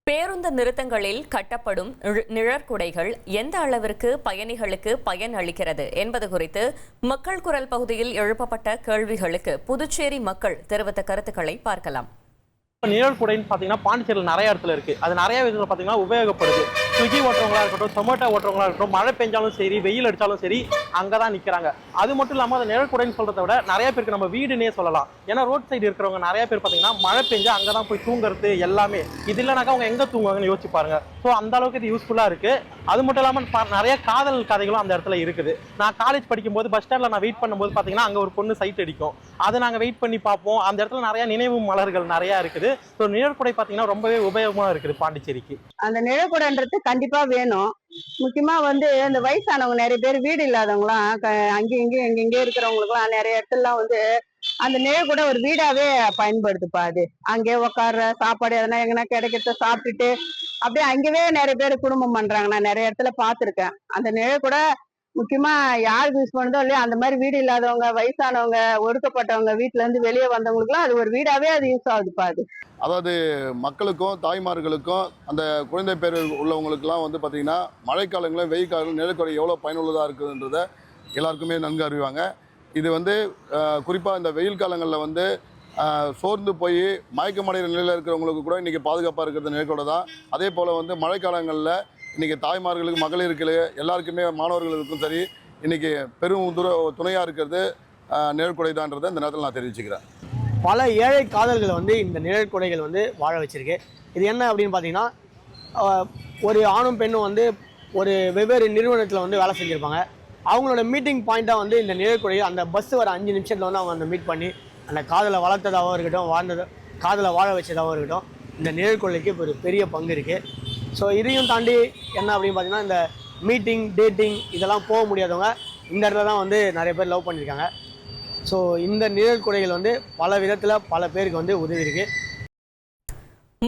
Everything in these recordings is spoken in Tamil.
பேருந்து நிறுத்தங்களில் கட்டப்படும் நிழற்குடைகள் எந்த அளவிற்கு பயணிகளுக்கு பயன் அளிக்கிறது என்பது குறித்து மக்கள் குரல் பகுதியில் எழுப்பப்பட்ட கேள்விகளுக்கு புதுச்சேரி மக்கள் தெரிவித்த கருத்துக்களை பார்க்கலாம். நிழற்குடைன்னு பார்த்தீங்கன்னா பாண்டிச்சேரியில் நிறைய இடத்துல இருக்குது. அது நிறைய விதத்தில் பார்த்தீங்கன்னா உபயோகப்படுது. ஸ்விக்கி ஓட்டுறவங்களா இருக்கட்டும், சொமேட்டோ ஓட்டுறவங்களா இருக்கட்டும், மழை பெஞ்சாலும் சரி, வெயில் அடித்தாலும் சரி, அங்கே தான் நிற்கிறாங்க. அது மட்டும் இல்லாமல் அந்த நிழற்குடைன்னு சொல்கிறத விட நிறைய பேருக்கு நம்ம வீடுனே சொல்லலாம். ஏன்னா ரோட் சைடு இருக்கிறவங்க நிறைய பேர் பார்த்தீங்கன்னா மழை பெஞ்சா அங்கே தான் போய் தூங்குறது எல்லாமே. இது இல்லைனாக்கா அவங்க எங்கே தூங்குவாங்கன்னு யோசிச்சு பாருங்க. ஸோ அந்த அளவுக்கு இது யூஸ்ஃபுல்லாக இருக்குது. அது மட்டும் இல்லாமல் நிறைய காதல் கதைகளும் அந்த இடத்துல இருக்குது. நான் காலேஜ் படிக்கும்போது பஸ் ஸ்டாண்டில் நான் வெயிட் பண்ணும்போது பார்த்தீங்கன்னா அங்கே ஒரு பொண்ணு சைட் அடிக்கும். அதை நாங்கள் வெயிட் பண்ணி பார்ப்போம். அந்த இடத்துல நிறைய நினைவு மலர்கள் நிறையா இருக்குது. ஸோ நிழற்குடை பார்த்தீங்கன்னா ரொம்பவே உபயோகமாக இருக்குது பாண்டிச்சேரிக்கு. அந்த நிழற்குடைன்றது கண்டிப்பா வேணும். முக்கியமா இந்த வயசானவங்க நிறைய பேர் வீடு இல்லாதவங்களாம் அங்கேயும் இங்கே இருக்கிறவங்களுக்குலாம் நிறைய இடத்துலலாம் அந்த நிழற்குடை ஒரு வீடாவே பயன்படுத்துப்பா. அது அங்கே உட்கார்ற சாப்பாடு எதனா எங்கன்னா கிடைக்கிறத சாப்பிட்டுட்டு அப்படியே அங்கேயே நிறைய பேர் குடும்பம் பண்றாங்க. நான் நிறைய இடத்துல பார்த்துருக்கேன். அந்த நிழற்குடை முக்கியமா யாருக்கு யூஸ் பண்ணுதோ இல்லையா, அந்த மாதிரி வீடு இல்லாதவங்க, வயசானவங்க, ஒடுக்கப்பட்டவங்க, வீட்டுல இருந்து வெளியே வந்தவங்களுக்குலாம் அது ஒரு வீடாவே அது யூஸ் ஆகுதுப்பா. அது அதாவது மக்களுக்கும் தாய்மார்களுக்கும் அந்த குழந்தை பேர் உள்ளவங்களுக்குலாம் பார்த்தீங்கன்னா மழைக்காலங்களில் வெயில் காலங்களில் நிழற்குடை எவ்வளோ பயனுள்ளதாக இருக்குதுன்றதை எல்லாருக்குமே நன்கு அறிவாங்க. இது குறிப்பாக இந்த வெயில் காலங்களில் சோர்ந்து போய் மயக்கமடைகிற நிலையில் இருக்கிறவங்களுக்கு கூட இன்றைக்கி பாதுகாப்பாக இருக்கிறது நிழற்குடை தான். அதே போல் மழைக்காலங்களில் இன்றைக்கி தாய்மார்களுக்கு, மகளிருக்கு, எல்லாருக்குமே, மாணவர்களுக்கும் சரி, இன்றைக்கி பெரும் துணையாக இருக்கிறது நிழற்குடை தான்றதை இந்த நேரத்தில் நான் தெரிவிச்சுக்கிறேன். பல ஏழை காதல்களை இந்த நிழற்குடைகள் வாழ வச்சிருக்கு. இது என்ன அப்படின்னு பார்த்தீங்கன்னா, ஒரு ஆணும் பெண்ணும் ஒரு வெவ்வேறு நிறுவனத்தில் வேலை செஞ்சுருப்பாங்க. அவங்களோட மீட்டிங் பாயிண்ட்டாக இந்த நிழற்குடையை அந்த பஸ் வர 5 நிமிஷத்தில் அவங்க மீட் பண்ணி அந்த காதலை வளர்த்ததாகவும் இருக்கட்டும், காதலை வாழ வச்சதாகவும் இருக்கட்டும், இந்த நிழற்குடைக்கு ஒரு பெரிய பங்கு இருக்குது. ஸோ இதையும் தாண்டி என்ன அப்படின்னு பார்த்தீங்கன்னா, இந்த மீட்டிங், டேட்டிங் இதெல்லாம் போக முடியாதவங்க இந்த இடத்துல தான் நிறைய பேர் லவ் பண்ணியிருக்காங்க. ஸோ இந்த நிழற்குடைகள் பல விதத்தில் பல பேருக்கு உதவி இருக்கு.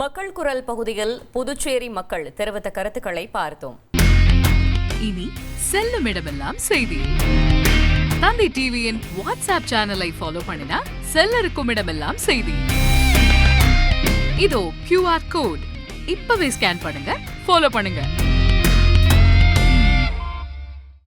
மக்கள் குரல் பகுதியில் புதுச்சேரி மக்கள் தெரிவித்த கருத்துக்களை பார்த்தோம். இனி செல்லும் இடமெல்லாம் செய்தி. தந்தி டிவியின் வாட்ஸ்அப் சேனலை ஃபாலோ பண்ணினா செல்ல இருக்கும் இடமெல்லாம் செய்தி. இதோ QR கோட் இப்பவே ஸ்கேன் பண்ணுங்க, ஃபாலோ பண்ணுங்க.